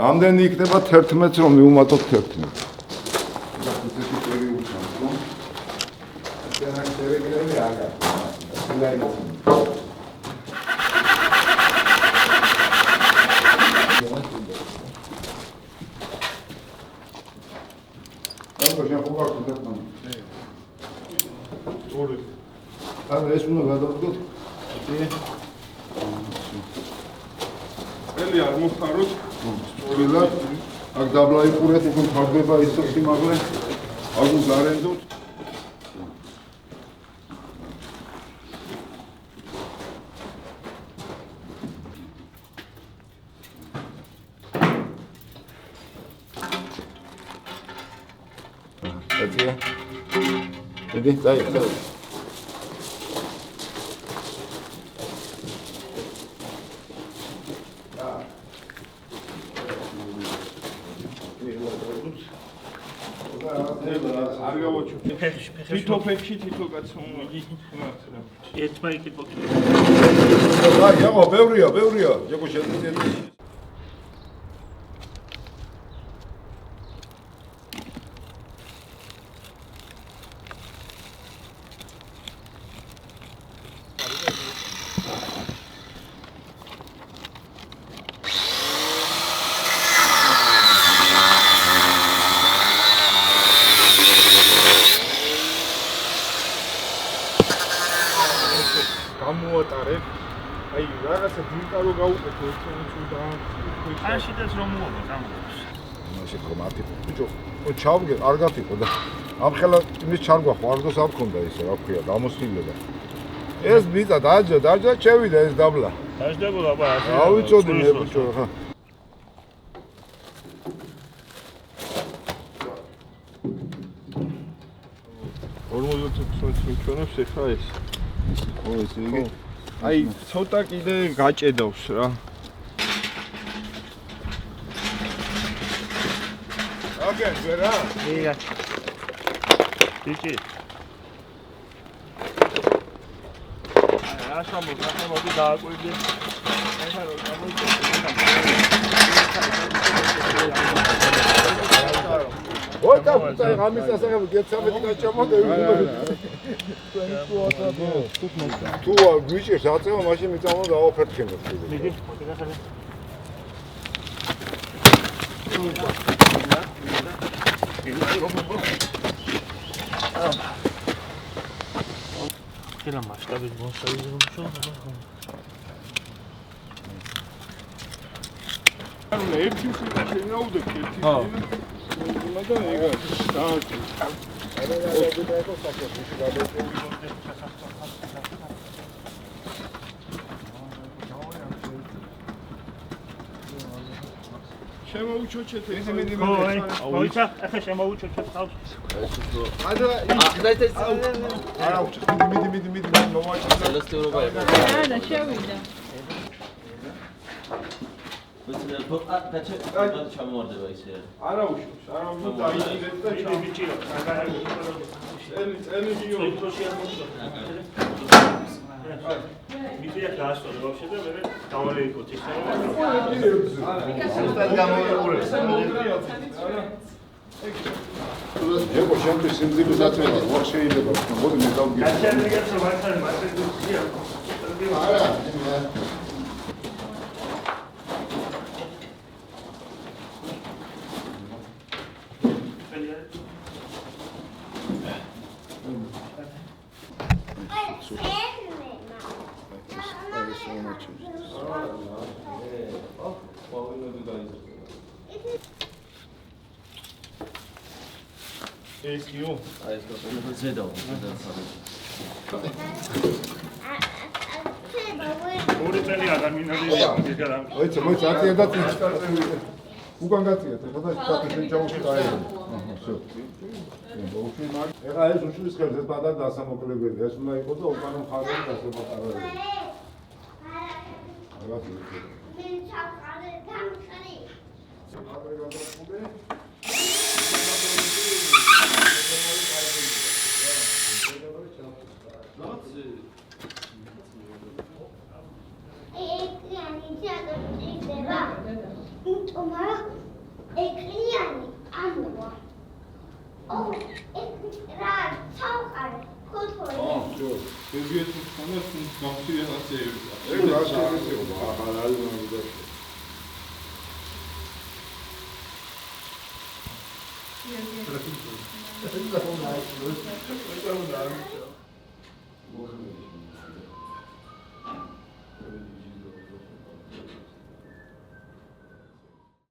ამდენი იქნება 11-ს რომ მივუმატოთ 11. ეს უნდა გადავდგოთ. ელი არ მოხაროთ. სწორად. აქ დაბლა იყურეთ, უკვე ხარდება ის სიმაღლე. აქ გარენდოთ. ეთია. დიდი დაიხო. თითო ფეხში თითო კაცო ერთმა იქით მოკლე. აი, აღო, ბევრია. ეგო შეძლიათ. გამოვატარებ. აი, რაღაცა დინკარო გაუკეთო, და ხანშიდაც რომ მოვა გამოვავს. მაშე კომარტი ბიჭო, ჩავგე, კარგად იყო და ამ ხელა იმის ჩარგვა ხوارდოს არ მქონდა ისე, რა ქვია, დამოსილება. ეს ბიჭა დაჯა, შევიდა ეს დაბლა. დაждებოდა აბა ასე. ავიწოდი მე ბიჭო, ხა. ჩვენებს ეხა ეს. ო, ეს იგი. აი, ცოტა კიდე გაჭედავს რა. აგერ რა? ია. ტიჭი. აი, ასამოდი დააკვირდი. ეხლა რომ გამოიწევს. ой, там, ამის ასაღები გეცამეთი გაჩამოდე. თუ გვიჭირს აწევა, მაშინ მიწამა დავაფერთხინოთ. მიდი, მოდი. Kela masштаби მოსაიზრომ შოვა. ანუ ერთი შენაუდე ერთი. ხო. მაგრამ ეგა დააჭი. შემოუჩოჩეთ ეს მიდი მოიცა ახლა შემოუჩოჩეთ თავს არა უჩეთ მიდი მოვაჭრე ელასტიურობა იყო არა შევიდა კაცი ჩამოვარდება ისე არა უშავს დაიჭირეთ და მიჭირო წელი გიო მიწია გაასწორე ვაფშე და მე დავალი იქოთ ისე ჯეკო შემთხვევით სიმძიმის აწევა ვარ შეიძლება მოდი მე დავგიო არა ეს გიო აი ეს კოპი ზედაო ორი წელი ადამიანებია მოიცა აწია და უკან გაწიათ ეხლა და პატიჟენ ჩაუშვით აი всё ეხლა ეს უშვის ხელს ეს პატარ დასამოკლებელი ეს უნდა იყოს და უკან მხარეს დასამოკლებელი აგათი მე ჩაყარე დამხარი Tomorrow ეკლიანი ანუა. ო, რა, ცალყარე, ფოთოლი. ჯო. ბებიეთი ხანა გამხდია ასე ერთა. ეგ რა შეიძლება ახლა არის მაგდაში. Não, não, não.